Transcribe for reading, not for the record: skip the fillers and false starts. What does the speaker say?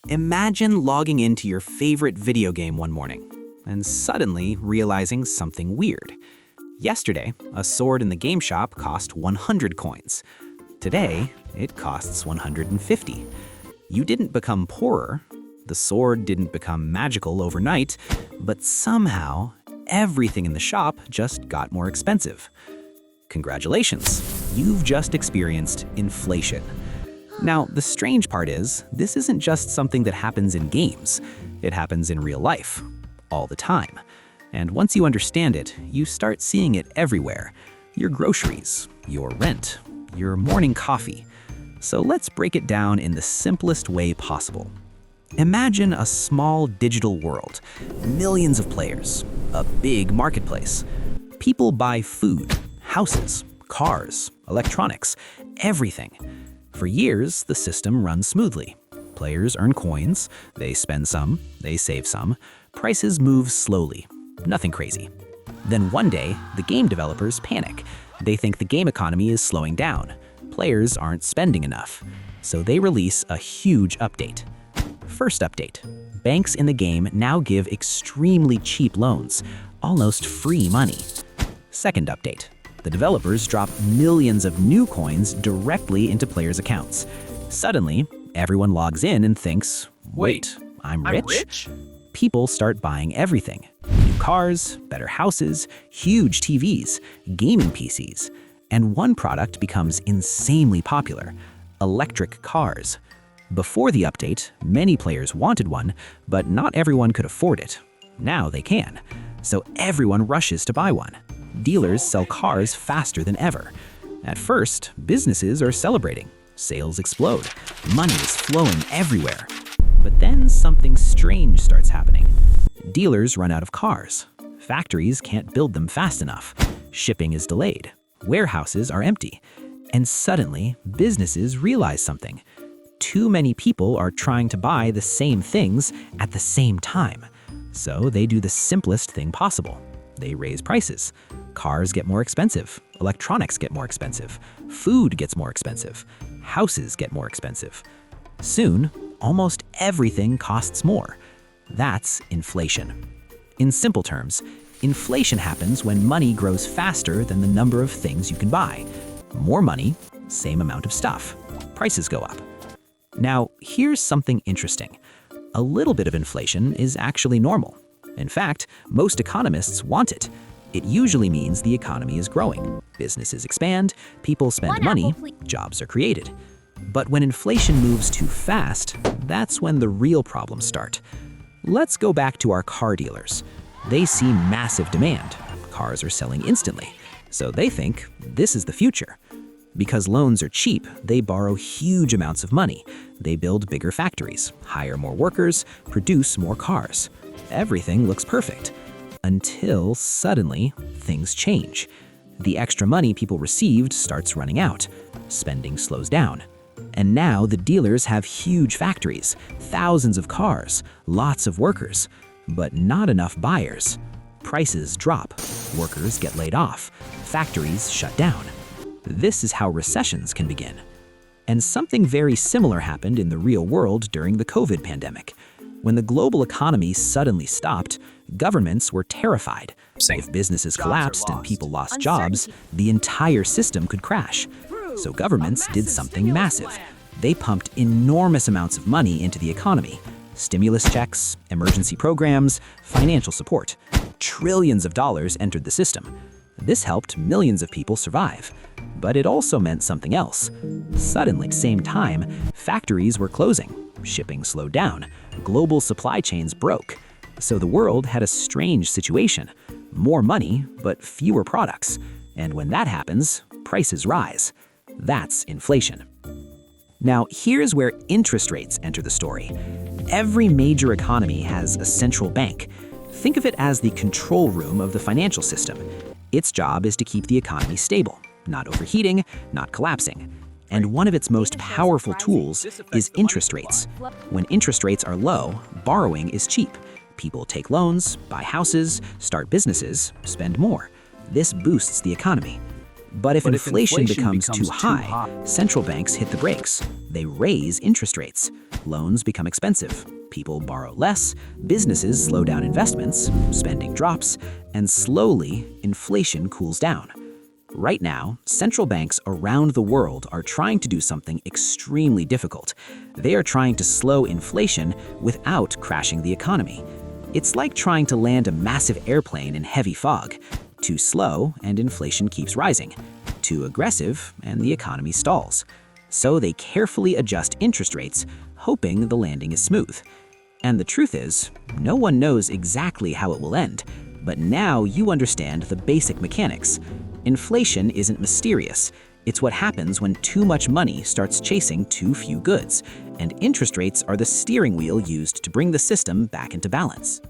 Imagine logging into your favorite video game one morning and suddenly realizing something weird. Yesterday, a sword in the game shop cost 100 coins. Today, it costs 150. You didn't become poorer. The sword didn't become magical overnight, but somehow, everything in the shop just got more expensive. Congratulations, you've just experienced inflation. Now, the strange part is, this isn't just something that happens in games. It happens in real life, all the time. And once you understand it, you start seeing it everywhere. Your groceries, your rent, your morning coffee. So let's break it down in the simplest way possible. Imagine a small digital world, millions of players, a big marketplace. People buy food, houses, cars, electronics, everything. For years, the system runs smoothly. Players earn coins, they spend some, they save some. Prices move slowly, nothing crazy. Then one day, the game developers panic. They think the game economy is slowing down. Players aren't spending enough. So they release a huge update. First update, banks in the game now give extremely cheap loans, almost free money. Second update, the developers drop millions of new coins directly into players' accounts. Suddenly, everyone logs in and thinks, wait, I'm rich? People start buying everything. New cars, better houses, huge TVs, gaming PCs. And one product becomes insanely popular, electric cars. Before the update, many players wanted one, but not everyone could afford it. Now they can. So everyone rushes to buy one. Dealers sell cars faster than ever. At first, businesses are celebrating. Sales explode. Money is flowing everywhere. But then something strange starts happening. Dealers run out of cars. Factories can't build them fast enough. Shipping is delayed. Warehouses are empty. And suddenly, businesses realize something. Too many people are trying to buy the same things at the same time. So they do the simplest thing possible. They raise prices. Cars get more expensive. Electronics get more expensive. Food gets more expensive. Houses get more expensive. Soon, almost everything costs more. That's inflation. In simple terms, inflation happens when money grows faster than the number of things you can buy. More money, same amount of stuff. Prices go up. Now, here's something interesting. A little bit of inflation is actually normal. In fact, most economists want it. It usually means the economy is growing. Businesses expand, people spend money, jobs are created. But when inflation moves too fast, that's when the real problems start. Let's go back to our car dealers. They see massive demand. Cars are selling instantly. So they think this is the future. Because loans are cheap, they borrow huge amounts of money. They build bigger factories, hire more workers, produce more cars. Everything looks perfect. Until suddenly, things change. The extra money people received starts running out. Spending slows down. And now the dealers have huge factories, thousands of cars, lots of workers, but not enough buyers. Prices drop, workers get laid off, factories shut down. This is how recessions can begin. And something very similar happened in the real world during the COVID pandemic. When the global economy suddenly stopped, governments were terrified. If businesses collapsed and people lost jobs, the entire system could crash. So governments did something massive. They pumped enormous amounts of money into the economy. Stimulus checks, emergency programs, financial support. Trillions of dollars entered the system. This helped millions of people survive. But it also meant something else. Suddenly, at the same time, factories were closing. Shipping slowed down. Global supply chains broke. So the world had a strange situation. More money, but fewer products. And when that happens, prices rise. That's inflation. Now, here's where interest rates enter the story. Every major economy has a central bank. Think of it as the control room of the financial system. Its job is to keep the economy stable, not overheating, not collapsing. And one of its most powerful tools is interest rates. When interest rates are low, borrowing is cheap. People take loans, buy houses, start businesses, spend more. This boosts the economy. But if inflation becomes too high, central banks hit the brakes. They raise interest rates. Loans become expensive. People borrow less, businesses slow down investments, spending drops, and slowly, inflation cools down. Right now, central banks around the world are trying to do something extremely difficult. They are trying to slow inflation without crashing the economy. It's like trying to land a massive airplane in heavy fog. Too slow, and inflation keeps rising. Too aggressive, and the economy stalls. So they carefully adjust interest rates, hoping the landing is smooth. And the truth is, no one knows exactly how it will end. But now you understand the basic mechanics. Inflation isn't mysterious. It's what happens when too much money starts chasing too few goods. And interest rates are the steering wheel used to bring the system back into balance.